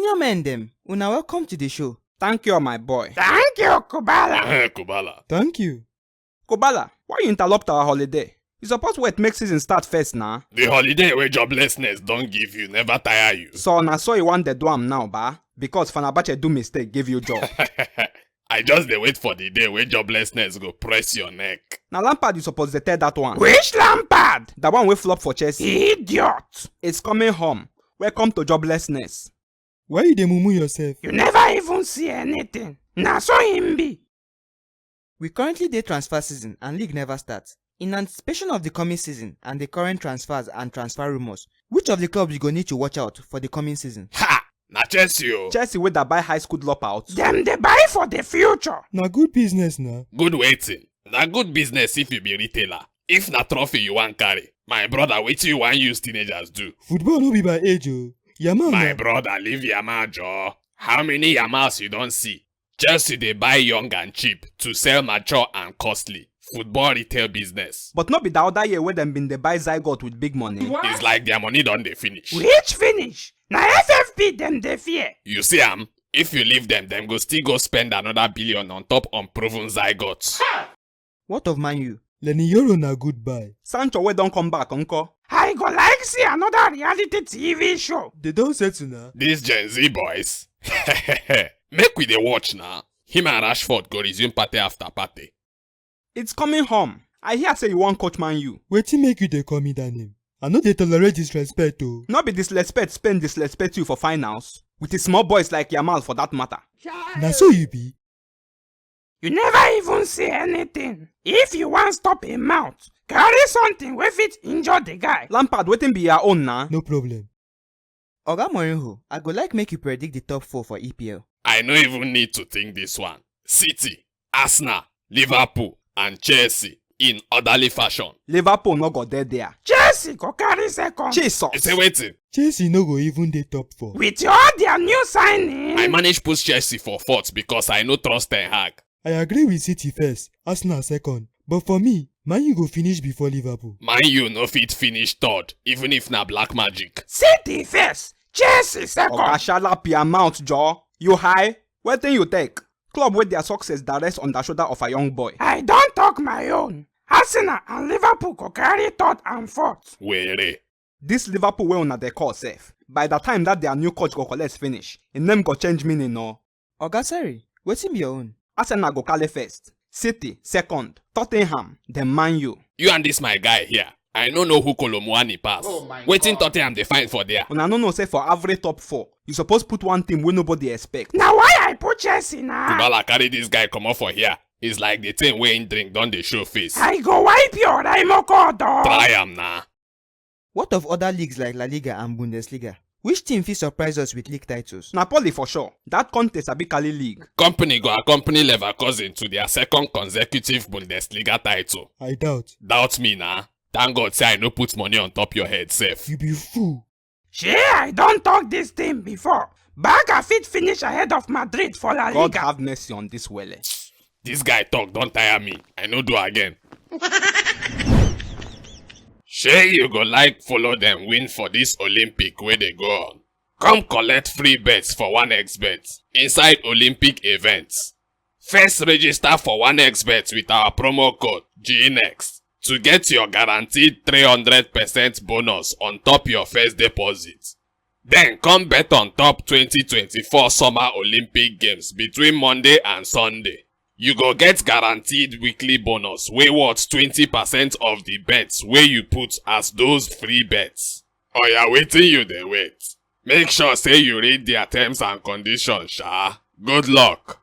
Senior men them, una welcome to the show. Thank you, my boy. Thank you, Kubala. Kubala. Thank you. Kubala, why you interrupt our holiday? You suppose wait make season start first now. The holiday where joblessness don't give you, never tire you. So na so you want the do am now, ba? Because Fenerbahce do mistake give you job. I just dey wait for the day where joblessness go press your neck. Now Lampard you suppose dey tell that one. Which Lampard? The one wey flop for Chelsea. Idiot. It's coming home. Welcome to joblessness. Why you dey mumu yourself? You never even see anything. Na so him be. We currently dey transfer season and league never starts. In anticipation of the coming season and the current transfers and transfer rumors, which of the clubs you go need to watch out for the coming season? Ha! Na Chelsea o. Chelsea wey da buy high school dropouts. Them they buy for the future. Na good business na. Good waiting. Na good business if you be retailer. If na trophy you wan carry. My brother, wetin you wan use teenagers do? Football no be by age o. Yamal My na. brother, leave Yamal jaw. How many Yamals you don see? Chelsea dey buy young and cheap to sell mature and costly. Football retail business. But not be the other year where them been dey buy Zygote with big money. It's like their money don dey finish. Which finish? Na FFP them they fear. You see am? If you leave them go still go spend another billion on top unproven zygotes. What of Man U? Lenny Yoro na good buy. Sancho wey don come back, uncle. I go like see another reality TV show. They don settle na. These Gen Z boys. Make we dey watch now. Him and Rashford go resume party after party. It's coming home. I hear say you want coach Man U. Wetin make you dey call me that name? I no dey tolerate disrespect o. Not be disrespect Spain disrespect you for finals. With the small boys like Yamal for that matter. Na so you be. You never even say anything. If you want stop a mouth, carry something wey fit injure the guy. Lampard wetin be your own na? No problem. Oga Mourinho, I go like make you predict the top 4 for EPL. I no even need to think this one. City, Arsenal, Liverpool, and Chelsea in orderly fashion. Liverpool no go there. Chelsea go carry second. Jesus. You say waiting. Chelsea no go even dey top 4. With all their new signing. I manage push Chelsea for fourth because I no trust Ten Hag. I agree with City first, Arsenal second. But for me, Man U go finish before Liverpool. Man U no fit finish third, even if na black magic. City first. Chelsea second. Oga shalap your mouth, jaw. You high? Wetin you take? Club with their success that rests on the shoulder of a young boy. I don't talk my own. Arsenal and Liverpool go carry third and fourth. Were. This Liverpool wey una dey call safe. By the time that their new coach go collect finish, im name go change meaning no. Oga Seri, wetin be your own? Arsenal go carry first, City second, Tottenham, then Man U. You and this my guy here. I no know who Kolomuani pass. Waiting Tottenham they find for there. Una no know say for average top 4, you suppose put one team wey nobody expect. Now why I put Chelsea now? Kubala carry this guy come up for here. It's like the thing wey him drink don dey show face. I go wipe your Raimoko dog. Try am na. What of other leagues like La Liga and Bundesliga? Which team fit surprise us with league titles? Napoli for sure. That contest a big Cali league. Company go accompany Leverkusen to their second consecutive Bundesliga title. I doubt. Doubt me na. Thank God say I no put money on top your head sef. You be fool. Shey, I don't talk this team before. Barca fit finish ahead of Madrid for La God Liga. have mercy on this wele. This guy talk don tire me. I no do again. Shey you go like follow them win for this Olympic wey dey go on. Come collect free bets for 1xBet inside Olympic events. First register for 1xBet with our promo code GNEXT to get your guaranteed 300% bonus on top your first deposit. Then come bet on top 2024 Summer Olympic Games between Monday and Sunday. You go get guaranteed weekly bonus wey worth 20% of the bets wey you put as those free bets. Oya wetin you dey wait? Make sure say you read their terms and conditions sha. Good luck.